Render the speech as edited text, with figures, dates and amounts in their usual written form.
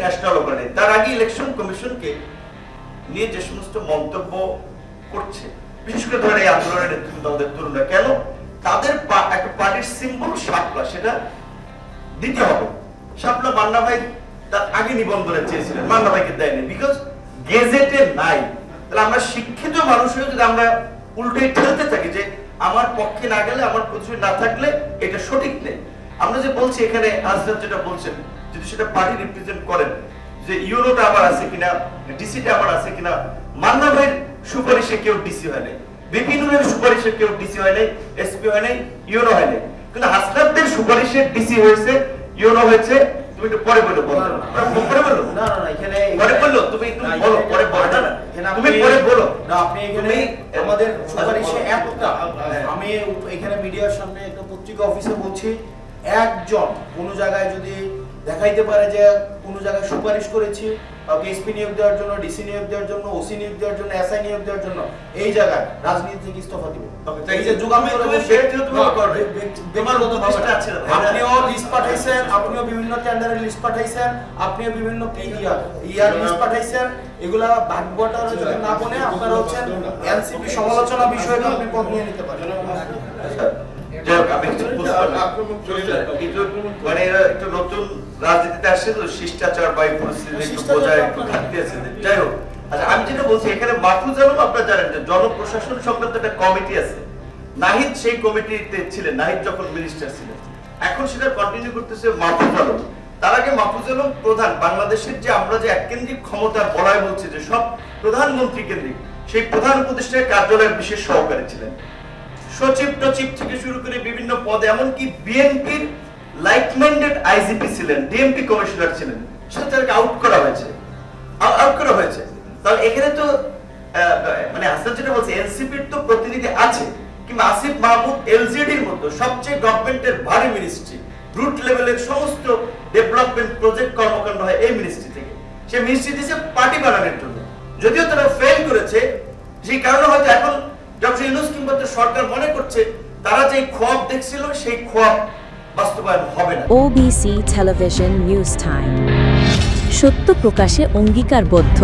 National করে নেই। তার আগে ইলেকশন কমিশনকে নিয়ে যে সমস্ত মন্তব্য করছে, বিশেষ করে ধরে এই আন্দোলনের নেতৃত্ব আমাদের তরুণরা, কেন তাদের একটা পার্টির সিম্বল শাপলা, সেটা দিতে হবে। শাপলা মান্না ভাই তার আগে নিবন্ধনে চেয়েছিলেন, মান্না ভাইকে দেয়নি, বিকজ গেজেটে নাই। তাহলে আমরা শিক্ষিত মানুষ হয়ে যদি আমরা উল্টে ঠেলতে থাকি যে আমার পক্ষে না গেলে, আমার প্রতিশোধ না থাকলে এটা সঠিক নেই। আমরা যে বলছি এখানে আজরাত যেটা বলছেন, যদি সেটা পার্টি রিপ্রেজেন্ট করেন, যে ইউনোটা আবার আছে কিনা, ডিসিটা আবার আছে কিনা, মান্না ভাইয়ের সুপারিশে কেউ ডিসি হয় নাই, বিপিনুরের সুপারিশে কেউ ডিসি হয় নাই, এসপি হয় নাই, ইউনো হয় নাই, কিন্তু হাসনাতদের সুপারিশে ডিসি হয়েছে, ইউনো হয়েছে। তুমি একটু পরে বলো, পরে বলো। না না না, এখানে পরে বলো, তুমি একটু বলো, পরে বলো না, তুমি পরে বলো না। আপনি এখানে আমাদের সুপারিশে একটা, আমি এখানে মিডিয়ার সামনে একটা পত্রিকা অফিসে বলছি, একজন কোন জায়গায় যদি দেখাইতে পারে যে কোন জায়গায় সুপারিশ করেছি এসপি নিয়োগ দেওয়ার জন্য, ডিসি নিয়োগ দেওয়ার জন্য, ওসি নিয়োগ দেওয়ার জন্য, এসআই নিয়োগ দেওয়ার জন্য, এই জায়গায় রাজনীতি থেকে ইস্তফা দিব। এই যে যুগামি তুমি ব্যক্তিগতভাবে করবে, তোমার মত চেষ্টা আছে। আপনিও লিস্ট পাঠাইছেন, আপনিও বিভিন্ন টেন্ডারের লিস্ট পাঠাইছেন, আপনিও বিভিন্ন ইয়ার লিস্ট পাঠাইছেন, এগুলা ভাগবটার যদি না বনে আপনারা হচ্ছেন এনসিপি সমালোচনা বিষয়ে আপনি পদ নিয়ে নিতে পারেন। মানে একটু নতুন রাজনীতিতে আসছে তো, শিষ্টাচার বা পরিস্থিতি একটু বোঝায় একটু ঘাটতি আছে। যাই হোক, আচ্ছা আমি যেটা বলছি, এখানে মাহফুজ আলম, আপনারা জানেন যে জনপ্রশাসন সংক্রান্ত একটা কমিটি আছে, নাহিদ সেই কমিটিতে ছিলেন, নাহিদ যখন মিনিস্টার ছিলেন, এখন সেটা কন্টিনিউ করতেছে মাহফুজ আলম। তার আগে মাহফুজ আলম প্রধান, বাংলাদেশের যে আমরা যে এককেন্দ্রিক ক্ষমতার বলয় বলছি যে সব প্রধানমন্ত্রী কেন্দ্রিক, সেই প্রধান উপদেষ্টার কার্যালয়ের বিশেষ সহকারী ছিলেন, সচিব টচিব থেকে শুরু করে বিভিন্ন পদে, এমনকি বিএনপির লাইক মাইন্ডেড আইজিপি ছিলেন, ডিএমপি কমিশনার ছিলেন, সেটা তাকে আউট করা হয়েছে। তাহলে এখানে তো মানে হাসান যেটা বলছে, এনসিপির তো প্রতিনিধি আছে, কিংবা আসিফ মাহমুদ এলজেডির মতো সবচেয়ে গভর্নমেন্টের ভারী মিনিস্ট্রি, রুট লেভেলের সমস্ত ডেভেলপমেন্ট প্রজেক্ট কর্মকাণ্ড হয় এই মিনিস্ট্রি থেকে। সেই মিনিস্ট্রি দিয়েছে পার্টি বানানোর জন্য, যদিও তারা ফেল করেছে, সেই কারণে হয়তো এখন ডক্টর ইউনূস কিংবা সরকার মনে করছে তারা যে খোয়াব দেখছিল সেই খোয়াব বাস্তবায়ন হবে না। ওবিসি টেলিভিশন নিউজ টাইম, সত্য প্রকাশে অঙ্গীকারবদ্ধ।